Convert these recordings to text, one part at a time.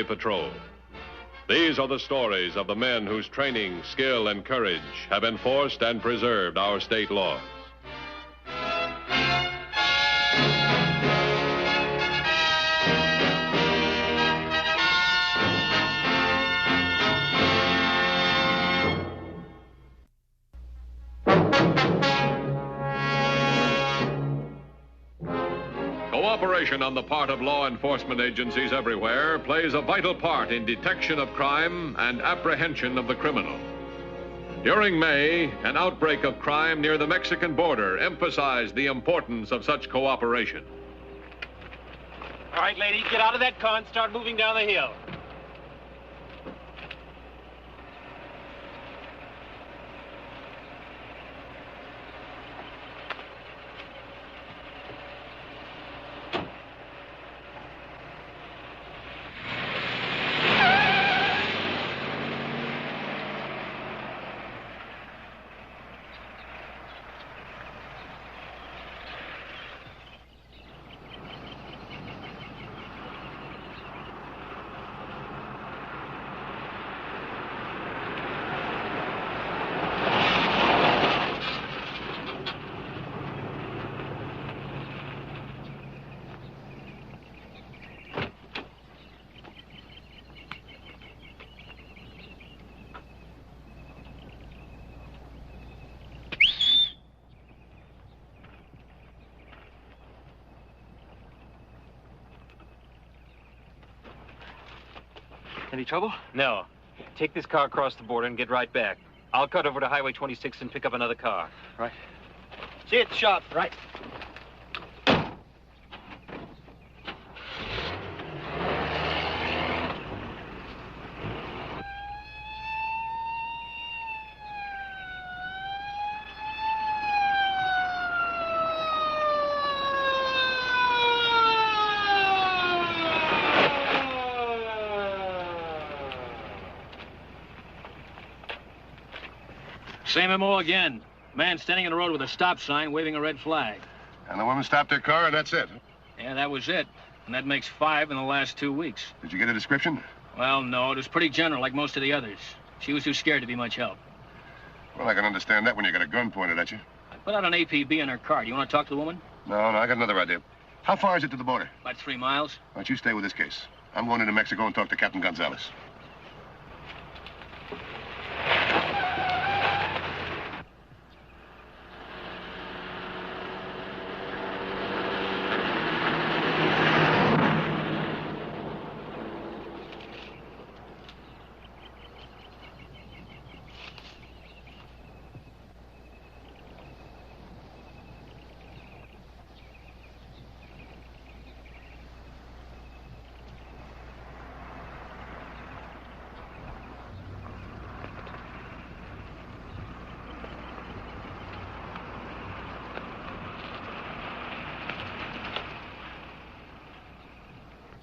Patrol. These are the stories of the men whose training, skill, and courage have enforced and preserved our state laws. Cooperation on the part of law enforcement agencies everywhere plays a vital part in detection of crime and apprehension of the criminal. During May, an outbreak of crime near the Mexican border emphasized the importance of such cooperation. All right, lady, get out of that car and start moving down the hill. Any trouble? No. Take this car across the border and get right back. I'll cut over to Highway 26 and pick up another car. Right. See you at the shop. Right. Same MO again. Man standing in the road with a stop sign, waving a red flag. And the woman stopped their car, and that's it. Yeah, that was it. And that makes 5 in the last 2 weeks. Did you get a description? Well, no, it was pretty general, like most of the others. She was too scared to be much help. Well, I can understand that when you got a gun pointed at you. I put out an APB in her car. Do you want to talk to the woman? No, I got another idea. How far is it to the border? About 3 miles. Why don't you stay with this case? I'm going into Mexico and talk to Captain Gonzalez.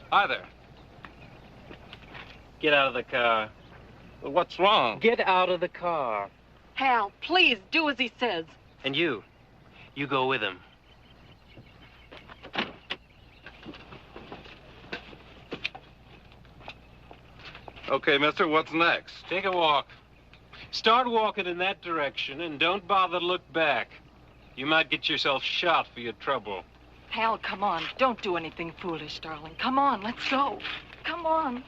Hi there. Get out of the car. What's wrong? Get out of the car. Hal, please do as he says. And you go with him. Okay, mister, what's next? Take a walk. Start walking in that direction and don't bother to look back. You might get yourself shot for your trouble. Hal, come on. Don't do anything foolish, darling. Come on, let's go. Come on.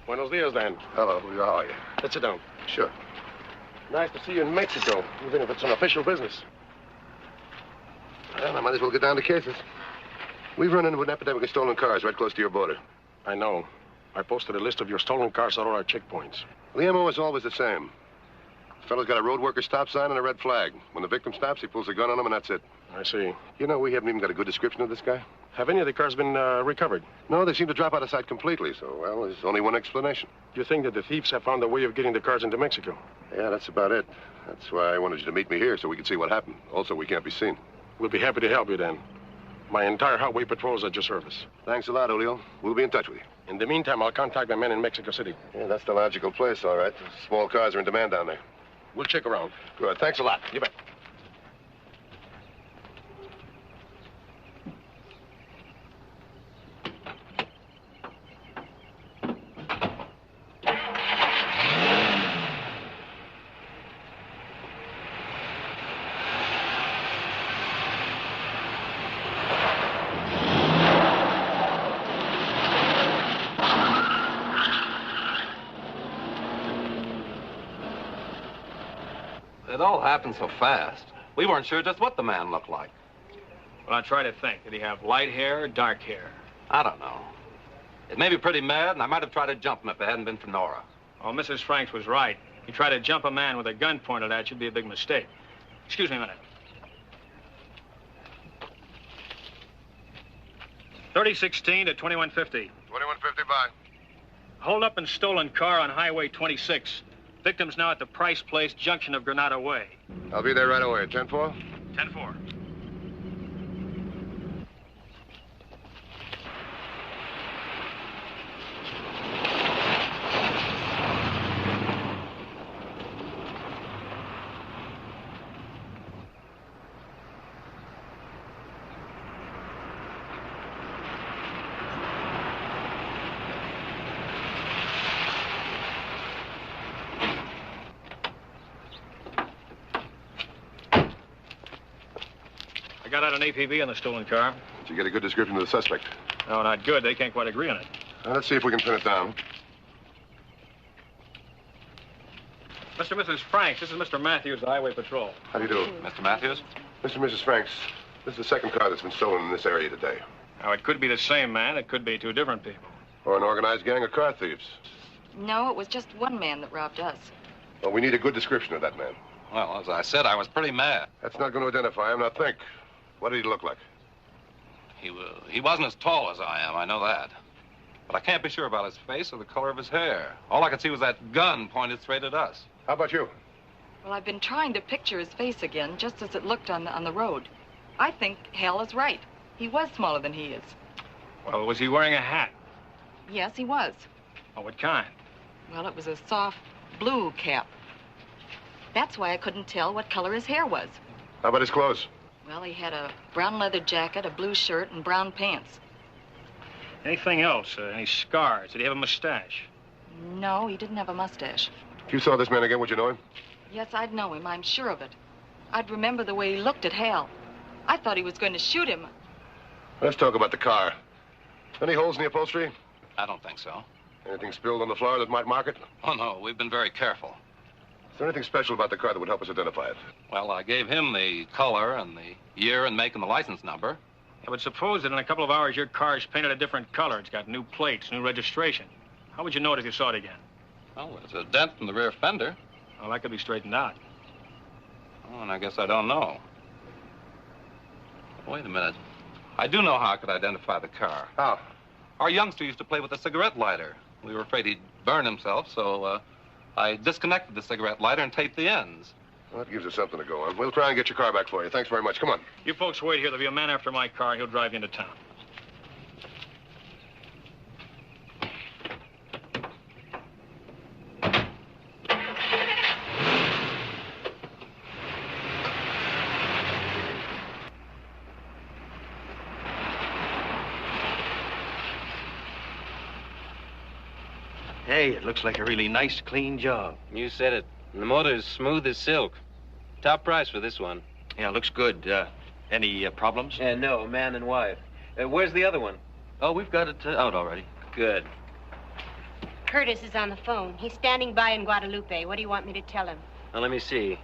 Buenos dias, Dan. Hello, how are you? Let's sit down. Sure. Nice to see you in Mexico, even if it's an official business. Well, I might as well get down to cases. We've run into an epidemic of stolen cars right close to your border. I know. I posted a list of your stolen cars at all our checkpoints. The MO is always the same. The fellow's got a road worker stop sign and a red flag. When the victim stops, he pulls a gun on him, and that's it. I see. You know, we haven't even got a good description of this guy. Have any of the cars been recovered? No, they seem to drop out of sight completely, so, well, there's only one explanation. You think that the thieves have found a way of getting the cars into Mexico? Yeah, that's about it. That's why I wanted you to meet me here, so we could see what happened. Also, we can't be seen. We'll be happy to help you then. My entire highway patrol is at your service. Thanks a lot, Julio. We'll be in touch with you. In the meantime, I'll contact my men in Mexico City. Yeah, that's the logical place, all right. Small cars are in demand down there. We'll check around. Good. Thanks a lot. You bet. It all happened so fast. We weren't sure just what the man looked like. Well, I try to think. Did he have light hair or dark hair? I don't know. It made me pretty mad, and I might have tried to jump him if it hadn't been for Nora. Oh, Mrs. Franks was right. You try to jump a man with a gun pointed at you would be a big mistake. Excuse me a minute. 3016 to 2150. 2150, bye. Hold up and stolen car on Highway 26. Victim's now at the Price Place junction of Granada Way. I'll be there right away. 10-4? 10-4. I got out an APB on the stolen car. Did you get a good description of the suspect? No, not good. They can't quite agree on it. Let's see if we can pin it down. Mr. and Mrs. Franks, this is Mr. Matthews, the Highway Patrol. How do you do? Mr. Matthews? Mr. and Mrs. Franks, this is the second car that's been stolen in this area today. Now, it could be the same man. It could be two different people. Or an organized gang of car thieves. No, it was just one man that robbed us. Well, we need a good description of that man. Well, as I said, I was pretty mad. That's not going to identify him. Now think. What did he look like? He wasn't as tall as I am, I know that. But I can't be sure about his face or the color of his hair. All I could see was that gun pointed straight at us. How about you? Well, I've been trying to picture his face again, just as it looked on the road. I think Hal is right. He was smaller than he is. Well, was he wearing a hat? Yes, he was. Oh, what kind? Well, it was a soft blue cap. That's why I couldn't tell what color his hair was. How about his clothes? Well, he had a brown leather jacket, a blue shirt, and brown pants. Anything else? Any scars? Did he have a mustache? No, he didn't have a mustache. If you saw this man again, would you know him? Yes, I'd know him. I'm sure of it. I'd remember the way he looked at Hal. I thought he was going to shoot him. Let's talk about the car. Any holes in the upholstery? I don't think so. Anything spilled on the floor that might mark it? Oh, no, we've been very careful. Is there anything special about the car that would help us identify it? Well, I gave him the color and the year and make and the license number. I would suppose that in a couple of hours your car's painted a different color. It's got new plates, new registration. How would you know it if you saw it again? Well, there's a dent in the rear fender. Well, that could be straightened out. Oh, and I guess I don't know. Wait a minute. I do know how I could identify the car. How? Our youngster used to play with a cigarette lighter. We were afraid he'd burn himself, so I disconnected the cigarette lighter and taped the ends. Well, that gives us something to go on. We'll try and get your car back for you. Thanks very much. Come on. You folks wait here. There'll be a man after my car. He'll drive you into town. Hey, it looks like a really nice, clean job. You said it. The motor is smooth as silk. Top price for this one. Yeah, looks good. Any problems? No, man and wife. Where's the other one? Oh, we've got it out already. Good. Curtis is on the phone. He's standing by in Guadalupe. What do you want me to tell him? Now, let me see.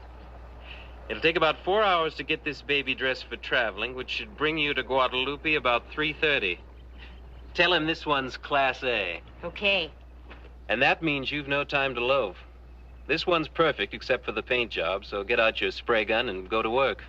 It'll take about 4 hours to get this baby dressed for traveling, which should bring you to Guadalupe about 3:30. Tell him this one's Class A. Okay. And that means you've no time to loaf. This one's perfect except for the paint job, so get out your spray gun and go to work.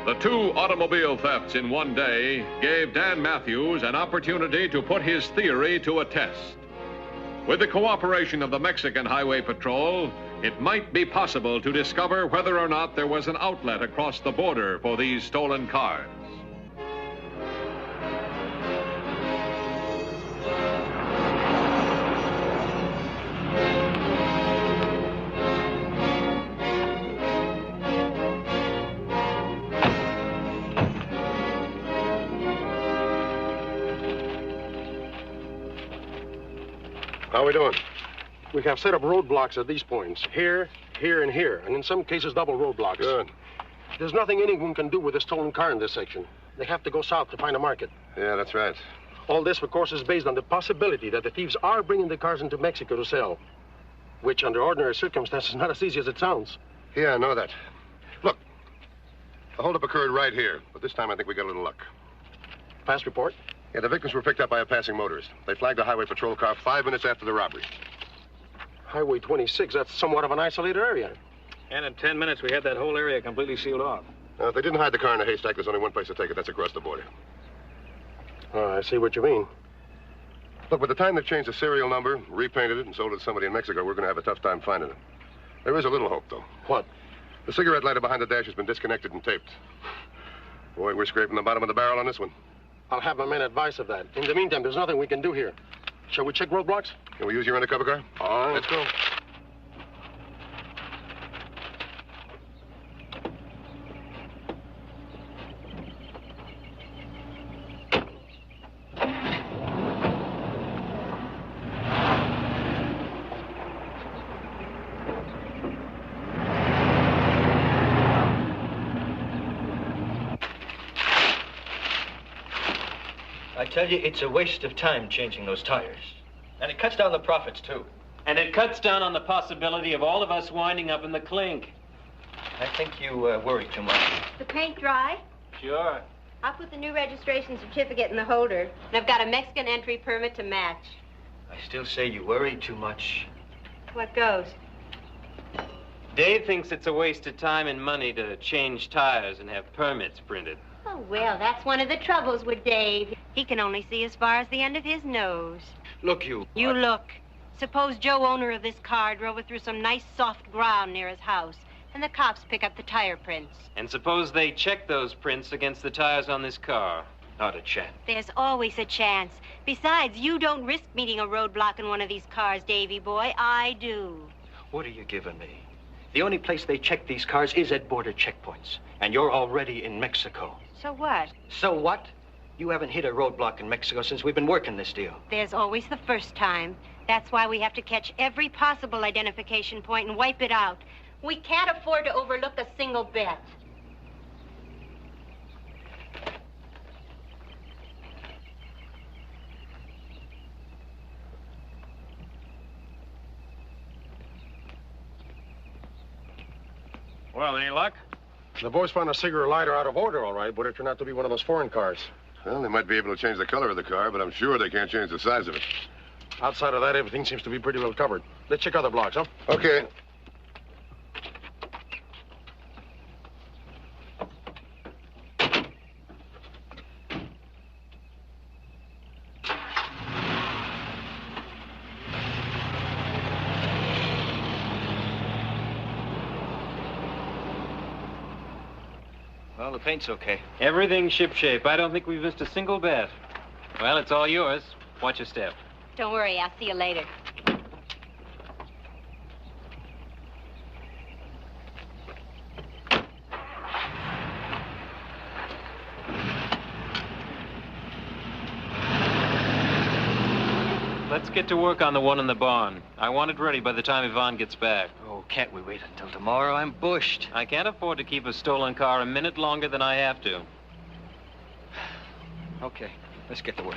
The 2 automobile thefts in one day gave Dan Matthews an opportunity to put his theory to a test. With the cooperation of the Mexican Highway Patrol, it might be possible to discover whether or not there was an outlet across the border for these stolen cars. How are we doing? We have set up roadblocks at these points. Here, here, and here. And in some cases, double roadblocks. Good. There's nothing anyone can do with a stolen car in this section. They have to go south to find a market. Yeah, that's right. All this, of course, is based on the possibility that the thieves are bringing the cars into Mexico to sell. Which, under ordinary circumstances, is not as easy as it sounds. Yeah, I know that. Look, the holdup occurred right here, but this time I think we got a little luck. Past report? Yeah, the victims were picked up by a passing motorist. They flagged a highway patrol car 5 minutes after the robbery. Highway 26, that's somewhat of an isolated area. And in 10 minutes, we had that whole area completely sealed off. If they didn't hide the car in a haystack, there's only one place to take it. That's across the border. Oh, I see what you mean. Look, by the time they've changed the serial number, repainted it, and sold it to somebody in Mexico, we're going to have a tough time finding it. There is a little hope, though. What? The cigarette lighter behind the dash has been disconnected and taped. Boy, we're scraping the bottom of the barrel on this one. I'll have my men advise of that. In the meantime, there's nothing we can do here. Shall we check roadblocks? Can we use your undercover car? All right. Let's go. I tell you, it's a waste of time changing those tires. And it cuts down the profits, too. And it cuts down on the possibility of all of us winding up in the clink. I think you worry too much. The paint dry? Sure. I'll put the new registration certificate in the holder. And I've got a Mexican entry permit to match. I still say you worry too much. What goes? Dave thinks it's a waste of time and money to change tires and have permits printed. Oh, well, that's one of the troubles with Dave. He can only see as far as the end of his nose. Look, you... You look. Suppose Joe, owner of this car, drove it through some nice soft ground near his house, and the cops pick up the tire prints. And suppose they check those prints against the tires on this car. Not a chance. There's always a chance. Besides, you don't risk meeting a roadblock in one of these cars, Davy boy. I do. What are you giving me? The only place they check these cars is at border checkpoints. And you're already in Mexico. So what? So what? You haven't hit a roadblock in Mexico since we've been working this deal. There's always the first time. That's why we have to catch every possible identification point and wipe it out. We can't afford to overlook a single bet. Well, any luck? The boys found a cigarette lighter out of order, all right, but it turned out to be one of those foreign cars. Well, they might be able to change the color of the car, but I'm sure they can't change the size of it. Outside of that, everything seems to be pretty well covered. Let's check other blocks, huh? Okay. Well, the paint's okay. Everything's shipshape. I don't think we've missed a single bet. Well, it's all yours. Watch your step. Don't worry, I'll see you later. Let's get to work on the one in the barn. I want it ready by the time Yvonne gets back. Oh, can't we wait until tomorrow? I'm bushed. I can't afford to keep a stolen car a minute longer than I have to. Okay, let's get to work.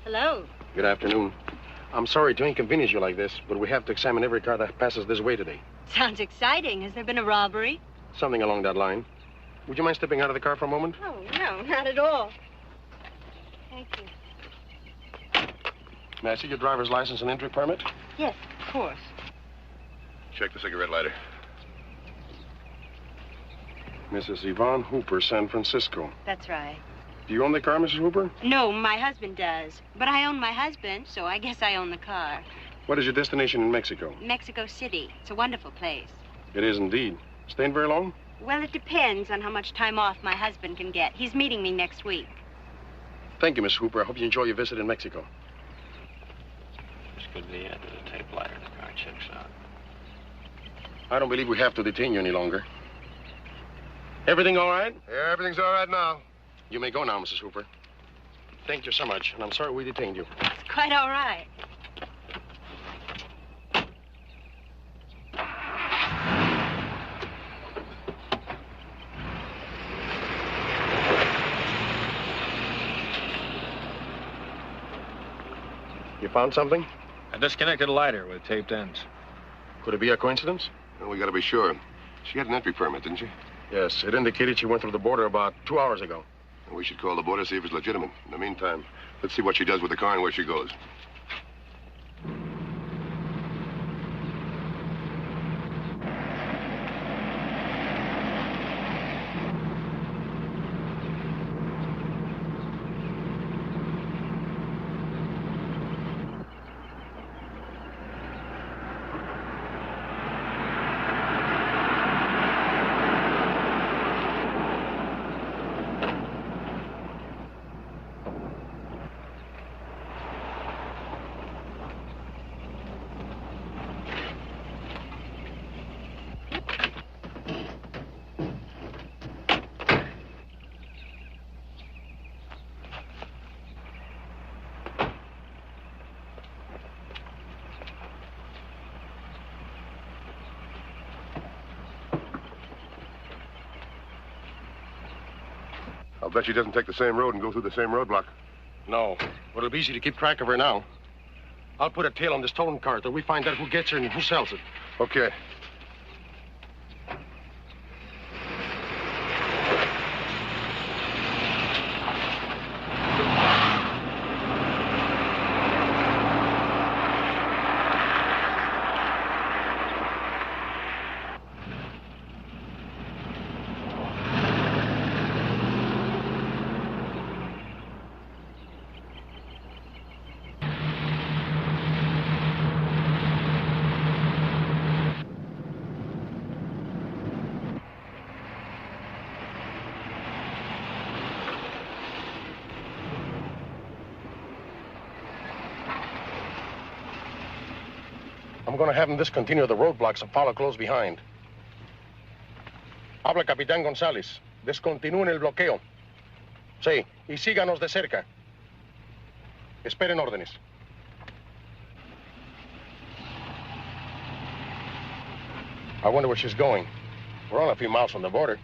Hello. Good afternoon. I'm sorry to inconvenience you like this, but we have to examine every car that passes this way today. Sounds exciting. Has there been a robbery? Something along that line. Would you mind stepping out of the car for a moment? Oh, no, not at all. Thank you. May I see your driver's license and entry permit? Yes, of course. Check the cigarette lighter. Mrs. Yvonne Hooper, San Francisco. That's right. Do you own the car, Mrs. Hooper? No, my husband does. But I own my husband, so I guess I own the car. What is your destination in Mexico? Mexico City. It's a wonderful place. It is indeed. Staying very long? Well, it depends on how much time off my husband can get. He's meeting me next week. Thank you, Miss Hooper. I hope you enjoy your visit in Mexico. This could be the end of the tape lighter. The car checks out. I don't believe we have to detain you any longer. Everything all right? Yeah, everything's all right now. You may go now, Mrs. Hooper. Thank you so much, and I'm sorry we detained you. It's quite all right. You found something? A disconnected lighter with taped ends. Could it be a coincidence? Well, we gotta be sure. She had an entry permit, didn't she? Yes, it indicated she went through the border about 2 hours ago. We should call the border, see if it's legitimate. In the meantime, let's see what she does with the car and where she goes. I'll bet she doesn't take the same road and go through the same roadblock. No, but it'll be easy to keep track of her now. I'll put a tail on this stolen car till we find out who gets her and who sells it. Okay. I'm going to have them discontinue the roadblocks and follow close behind. Habla, Capitán González. Descontinúen el bloqueo. Sí, y síganos de cerca. Esperen órdenes. I wonder where she's going. We're only a few miles from the border.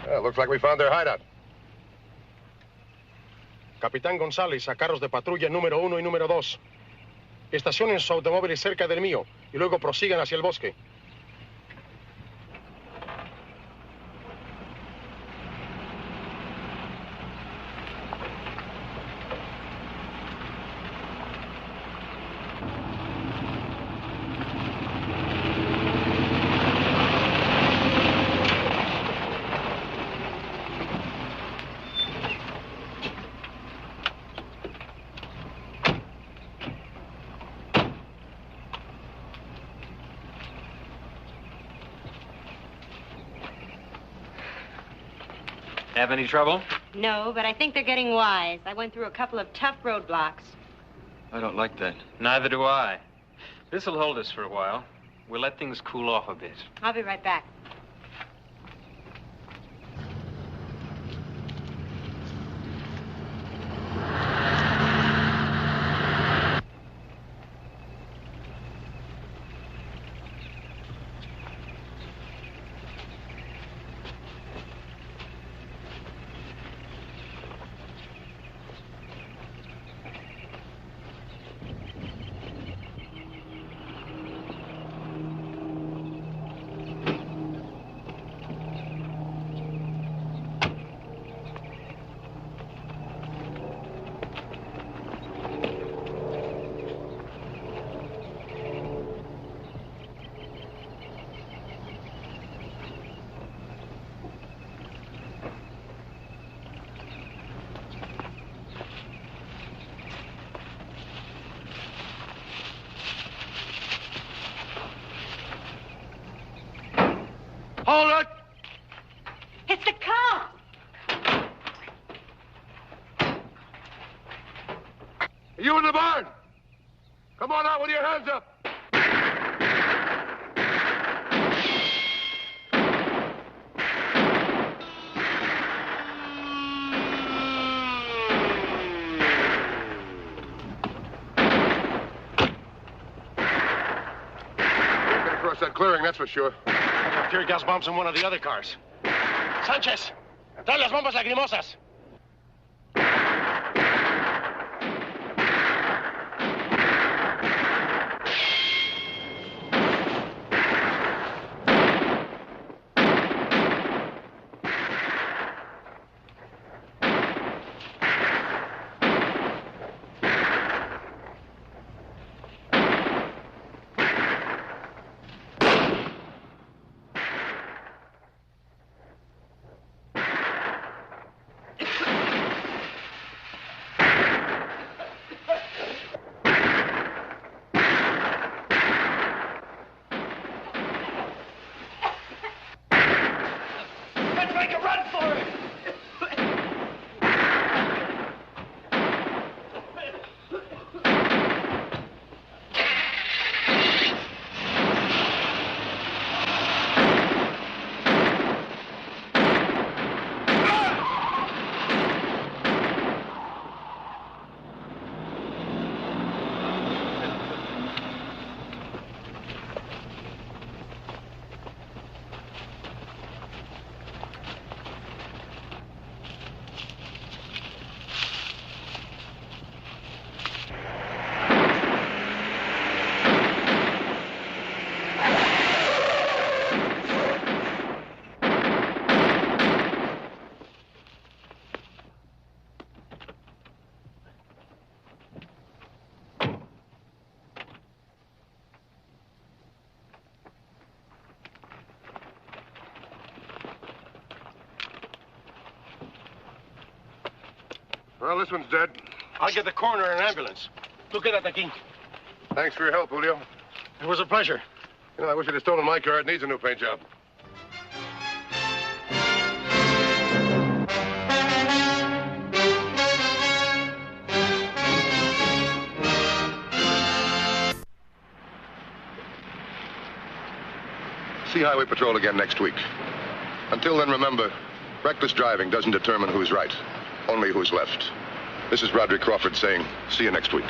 Well, looks like we found their hideout. Capitán González, a carros de patrulla número 1 y número 2. Estacionen sus automóviles cerca del mío y luego prosigan hacia el bosque. Have any trouble? No, but I think they're getting wise. I went through a couple of tough roadblocks. I don't like that. Neither do I. This'll hold us for a while. We'll let things cool off a bit. I'll be right back. Hold it! It's the cop! You in the barn! Come on out with your hands up! Can't get across that clearing, that's for sure. Tear gas bombs in one of the other cars. Sanchez, trae las bombas lacrimosas. Well, this one's dead. I'll get the coroner an ambulance. Look at that, aquí. Thanks for your help, Julio. It was a pleasure. You know, I wish you'd have stolen my car. It needs a new paint job. See Highway Patrol again next week. Until then, remember, reckless driving doesn't determine who's right, only who's left. This is Roderick Crawford saying, see you next week.